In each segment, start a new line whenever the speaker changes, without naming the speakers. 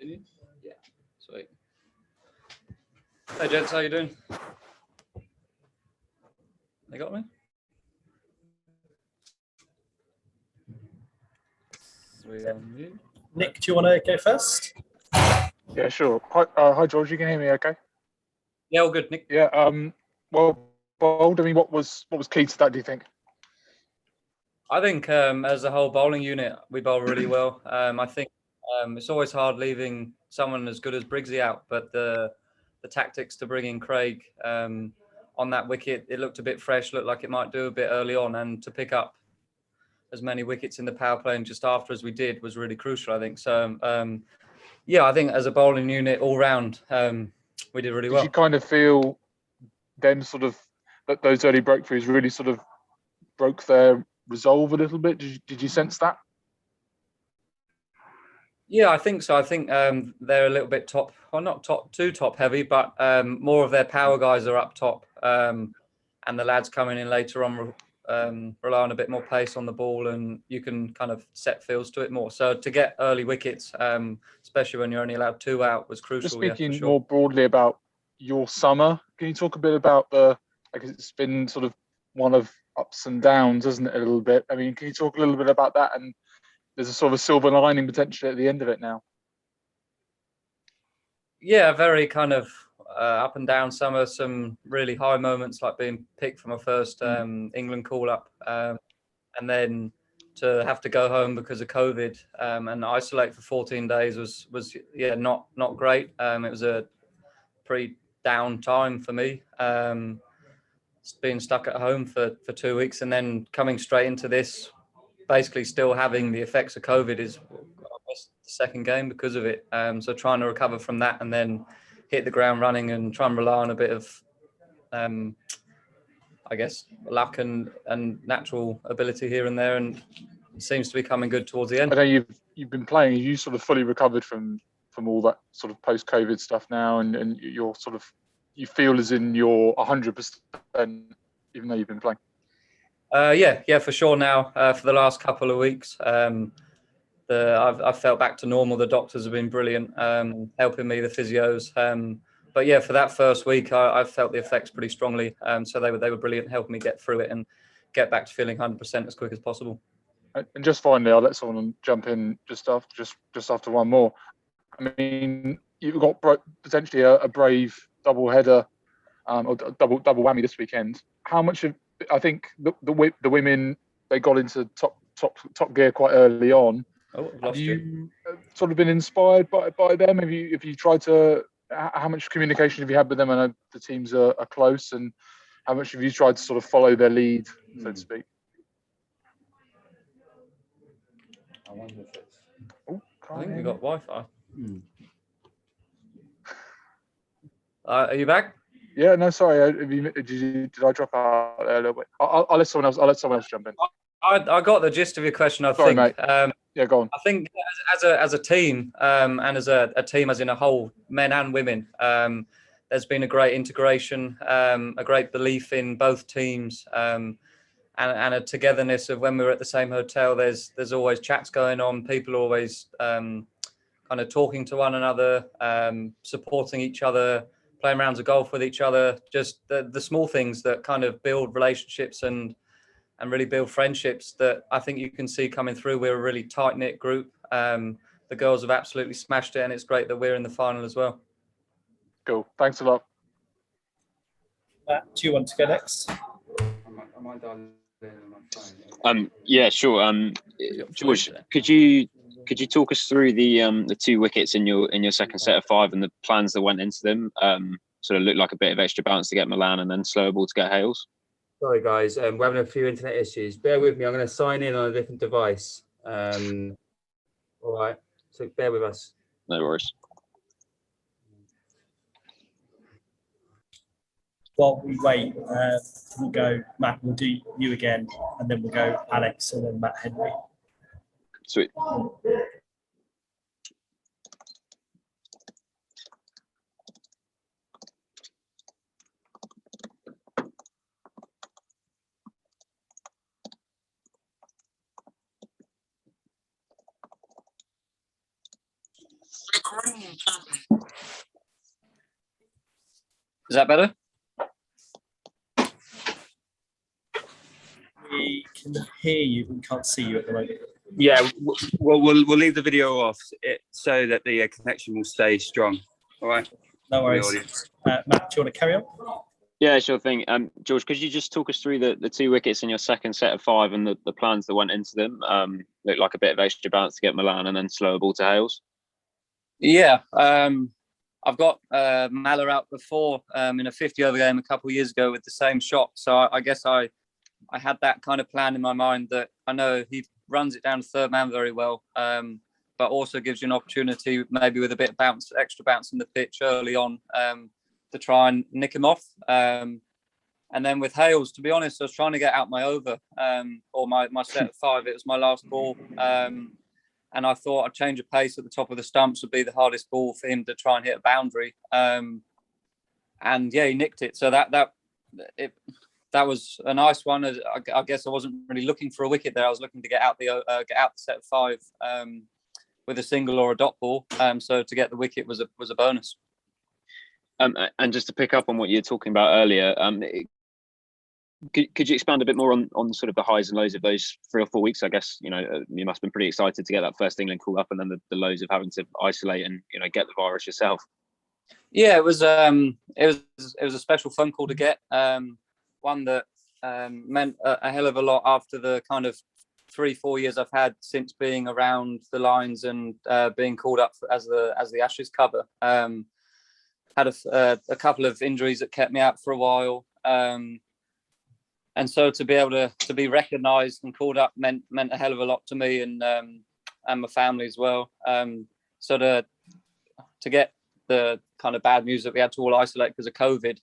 Continue? Yeah. Sweet. Hey, gents, how you doing? They got me?
Nick, do you want to go first?
Yeah, sure. Hi, George. You can hear me, okay?
Yeah, all good, Nick.
Yeah. Well, bowled. I mean, what was key to that? Do you think?
I think as a whole bowling unit, we bowl really well. I think it's always hard leaving someone as good as Briggsy out, but the tactics to bring in Craig on that wicket, it looked a bit fresh, looked like it might do a bit early on, and to pick up as many wickets in the power play and just after as we did was really crucial, I think. So, yeah, I think as a bowling unit all round, we did really well.
Did you kind of feel them sort of that those early breakthroughs really sort of broke their resolve a little bit? Did you sense that?
Yeah, I think so. I think they're a little bit not too top heavy, but more of their power guys are up top, and the lads coming in later on rely on a bit more pace on the ball, and you can kind of set fields to it more. So to get early wickets, especially when you're only allowed 2 out, was crucial.
Just speaking
for sure.
more broadly about your summer, can you talk a bit about because it's been sort of one of ups and downs, isn't it, a little bit? I mean, can you talk a little bit about that? And there's a sort of a silver lining potentially at the end of it now.
Yeah, very kind of up and down summer, some really high moments like being picked for my first England call-up, and then to have to go home because of COVID and isolate for 14 days was not great. It was a pretty down time for me, being stuck at home for 2 weeks and then coming straight into this, basically still having the effects of COVID is the second game because of it. So trying to recover from that and then hit the ground running and try and rely on a bit of, I guess, luck and natural ability here and there, and it seems to be coming good towards the end.
I know you've been playing. You sort of fully recovered from all that sort of post-COVID stuff now, and you're sort of you feel as in you're 100%, even though you've been playing.
Yeah, for sure. Now for the last couple of weeks, I've felt back to normal. The doctors have been brilliant, helping me, the physios. But yeah, for that first week, I felt the effects pretty strongly. So they were brilliant, helping me get through it and get back to feeling 100% as quick as possible.
And just finally, I'll let someone jump in just after one more. I mean, you've got potentially a brave double header or double whammy this weekend. How much of I think the women, they got into top gear quite early on.
Oh,
have you sort of been inspired by them? Have you tried to? How much communication have you had with them? I know the teams are close, and how much have you tried to sort of follow their lead, so to speak?
I wonder if it's. I think we got Wi-Fi. Are you back?
Yeah, no, sorry. Did I drop out there a little bit? I'll let someone else jump in.
I got the gist of your question.
Sorry,
think.
Mate. Yeah, go on.
I think as a team and as a team, as in a whole, men and women, there's been a great integration, a great belief in both teams, and a togetherness of when we were at the same hotel. There's always chats going on. People always kind of talking to one another, supporting each other, playing rounds of golf with each other. Just the small things that kind of build relationships and really build friendships that I think you can see coming through. We're a really tight-knit group. The girls have absolutely smashed it, and it's great that we're in the final as well.
Cool. Thanks a lot.
Matt, do you want to go next?
Yeah, sure. George, could you talk us through the 2 wickets in your second set of 5 and the plans that went into them? Sort of looked like a bit of extra bounce to get Milan and then slower ball to get Hales.
Sorry, guys. We're having a few internet issues. Bear with me. I'm going to sign in on a different device. All right. So bear with us.
No worries.
While we wait, we'll go, Matt, we'll do you again, and then we'll go Alex and then Matt Henry.
Sweet.
Is that better?
We can hear you, but we can't see you at the moment.
Yeah, we'll leave the video off so that the connection will stay strong. All right.
No worries. Matt, do you want to carry on?
Yeah, sure thing. George, could you just talk us through the 2 wickets in your second set of 5 and the plans that went into them? Looked like a bit of extra bounce to get Milan and then slower ball to Hales.
Yeah, I've got Malla out before in a 50-over game a couple of years ago with the same shot. So I guess I had that kind of plan in my mind that I know he runs it down to third man very well, but also gives you an opportunity maybe with a bit of extra bounce in the pitch early on to try and nick him off. And then with Hales, to be honest, I was trying to get out my over or my set of 5. It was my last ball. And I thought a change of pace at the top of the stumps would be the hardest ball for him to try and hit a boundary. And yeah, he nicked it. So that was a nice one. I guess I wasn't really looking for a wicket there. I was looking to get out the set of 5 with a single or a dot ball. So to get the wicket was a bonus.
And just to pick up on what you were talking about earlier, could you expand a bit more on sort of the highs and lows of those 3 or 4 weeks? I guess you must have been pretty excited to get that first England call up, and then the lows of having to isolate and get the virus yourself.
Yeah, it was a special phone call to get. One that meant a hell of a lot after the kind of 3-4 years I've had since being around the lines and being called up as the Ashes cover. Had a couple of injuries that kept me out for a while. And so to be able to be recognised and called up meant a hell of a lot to me and my family as well. So to get the kind of bad news that we had to all isolate because of COVID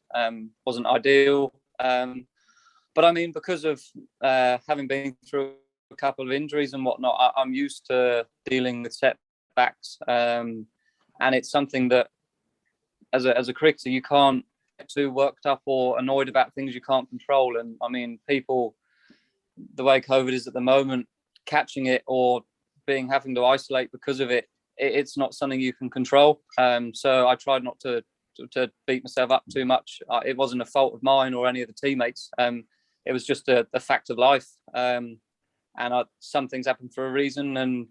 wasn't ideal. But I mean, because of having been through a couple of injuries and whatnot, I'm used to dealing with setbacks, and it's something that as a cricketer you can't get too worked up or annoyed about things you can't control. And I mean, people, the way COVID is at the moment, catching it or having to isolate because of it, it's not something you can control. So I tried not to beat myself up too much. It wasn't a fault of mine or any of the teammates. It was just a fact of life. And some things happen for a reason. And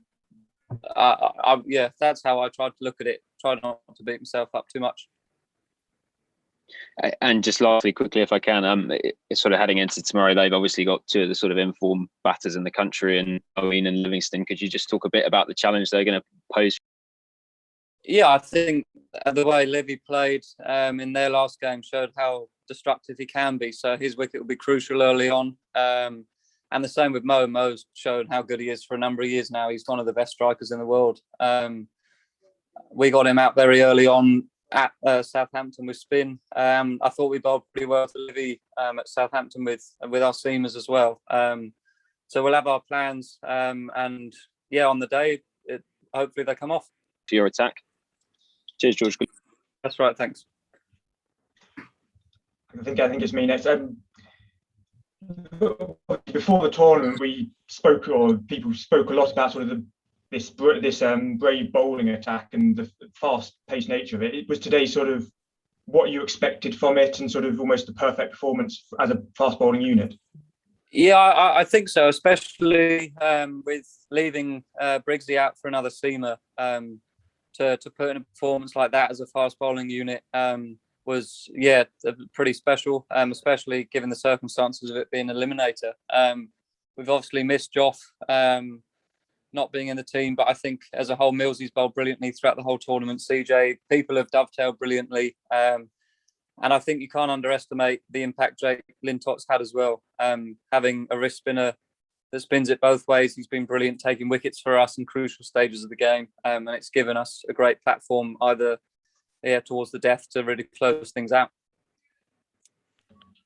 yeah, that's how I tried to look at it. Try not to beat myself up too much.
And just lastly, quickly, if I can, it's sort of heading into tomorrow. They've obviously got 2 of the sort of informed batters in the country, and Owen and Livingston. Could you just talk a bit about the challenge they're going to pose?
Yeah, I think the way Livy played in their last game showed how destructive he can be. So his wicket will be crucial early on. And the same with Mo. Mo's shown how good he is for a number of years now. He's one of the best strikers in the world. We got him out very early on at Southampton with spin. I thought we bowled pretty well for Livy at Southampton with our seamers as well. So we'll have our plans. And yeah, on the day, hopefully they come off.
To your attack. Cheers, George.
That's right. Thanks.
I think it's me next. Before the tournament, people spoke a lot about sort of this brave bowling attack and the fast-paced nature of it. It was today sort of what you expected from it and sort of almost the perfect performance as a fast bowling unit.
Yeah, I think so, especially with leaving Briggsy out for another seamer. To put in a performance like that as a fast bowling unit was pretty special, especially given the circumstances of it being an eliminator. We've obviously missed Joff not being in the team, but I think as a whole, Millsy's bowled brilliantly throughout the whole tournament. CJ, people have dovetailed brilliantly, and I think you can't underestimate the impact Jake Lintot's had as well. Having a wrist spinner that spins it both ways, he's been brilliant, taking wickets for us in crucial stages of the game, and it's given us a great platform either towards the death to really close things out.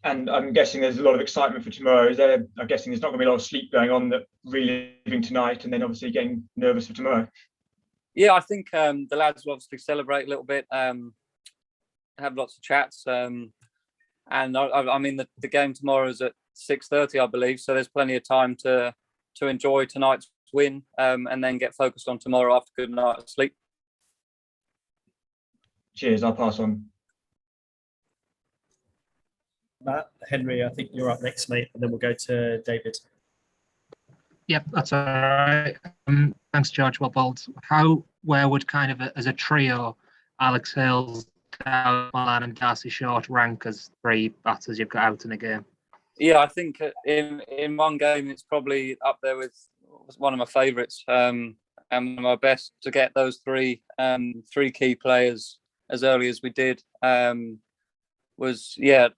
And I'm guessing there's a lot of excitement for tomorrow. I'm guessing there's not going to be a lot of sleep going on, that reliving tonight and then obviously getting nervous for tomorrow.
Yeah, I think the lads will obviously celebrate a little bit, have lots of chats, and I mean the game tomorrow is at 6:30, I believe, so there's plenty of time to enjoy tonight's win and then get focused on tomorrow after a good night of sleep.
Cheers. I'll pass on.
Matt, Henry, I think you're up next, mate, and then we'll go to David.
Yep, that's all right. Thanks, George. Well bowled. Where would kind of as a trio, Alex Hales, Dowd Malan, and Darcy Short rank as 3 batters you've got out in a game?
Yeah, I think in one game it's probably up there with one of my favourites, and my best to get those 3 key players as early as we did. Was it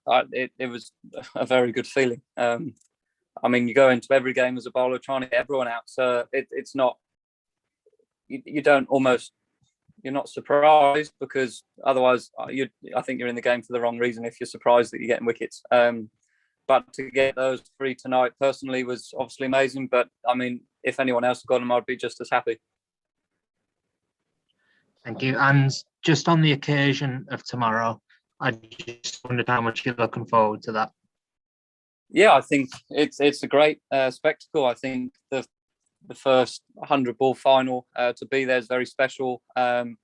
was a very good feeling. I mean, you go into every game as a bowler trying to get everyone out, so it's not. You don't almost. You're not surprised because otherwise, I think you're in the game for the wrong reason if you're surprised that you're getting wickets. But to get those 3 tonight personally was obviously amazing. But I mean, if anyone else had got them, I'd be just as happy.
Thank you. And just on the occasion of tomorrow, I just wondered how much you're looking forward to that.
Yeah, I think it's a great spectacle. I think the first 100-ball final to be there is very special. And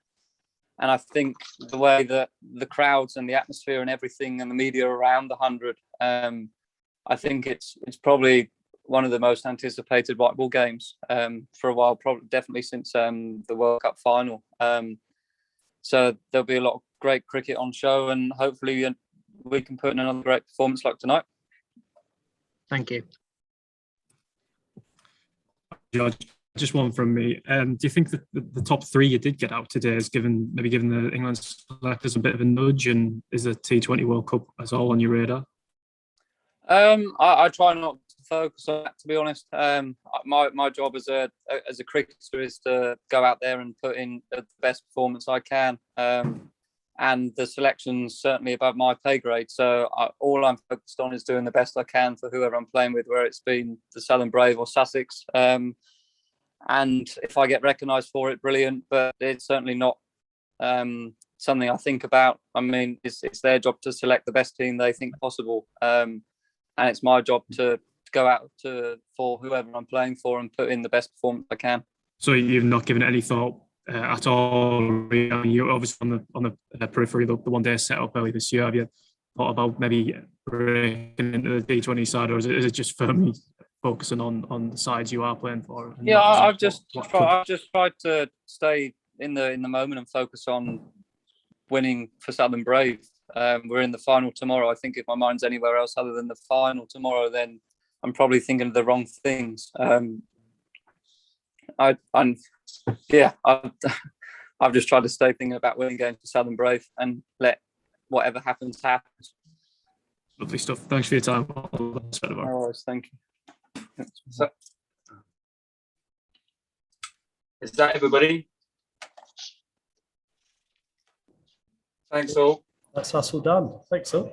I think the way that the crowds and the atmosphere and everything and the media around the 100, I think it's probably one of the most anticipated white ball games for a while, probably definitely since the World Cup final. So there'll be a lot of great cricket on show, and hopefully we can put in another great performance like tonight.
Thank you.
George, just one from me. Do you think that the top 3 you did get out today has given the England selectors a bit of a nudge, and is the T20 World Cup as all on your radar?
I try not to focus on that, to be honest. My job as a cricketer is to go out there and put in the best performance I can. And the selection's certainly above my pay grade. So all I'm focused on is doing the best I can for whoever I'm playing with, where it's been the Southern Brave or Sussex. And if I get recognised for it, brilliant. But it's certainly not something I think about. I mean, it's their job to select the best team they think possible. And it's my job to go out for whoever I'm playing for and put in the best performance I can.
So you've not given it any thought at all? I mean, you're obviously on the periphery, the one-day setup early this year. Have you thought about maybe breaking into the D20 side, or is it just firmly focusing on the sides you are playing for?
Yeah, I've just tried to stay in the moment and focus on winning for Southern Brave. We're in the final tomorrow. I think if my mind's anywhere else other than the final tomorrow, then I'm probably thinking of the wrong things. I've just tried to stay thinking about winning games for Southern Brave and let whatever happens happen.
Lovely stuff. Thanks for your time.
No worries, thank you.
So, is that everybody? Thanks all.
That's us all done. Thanks all.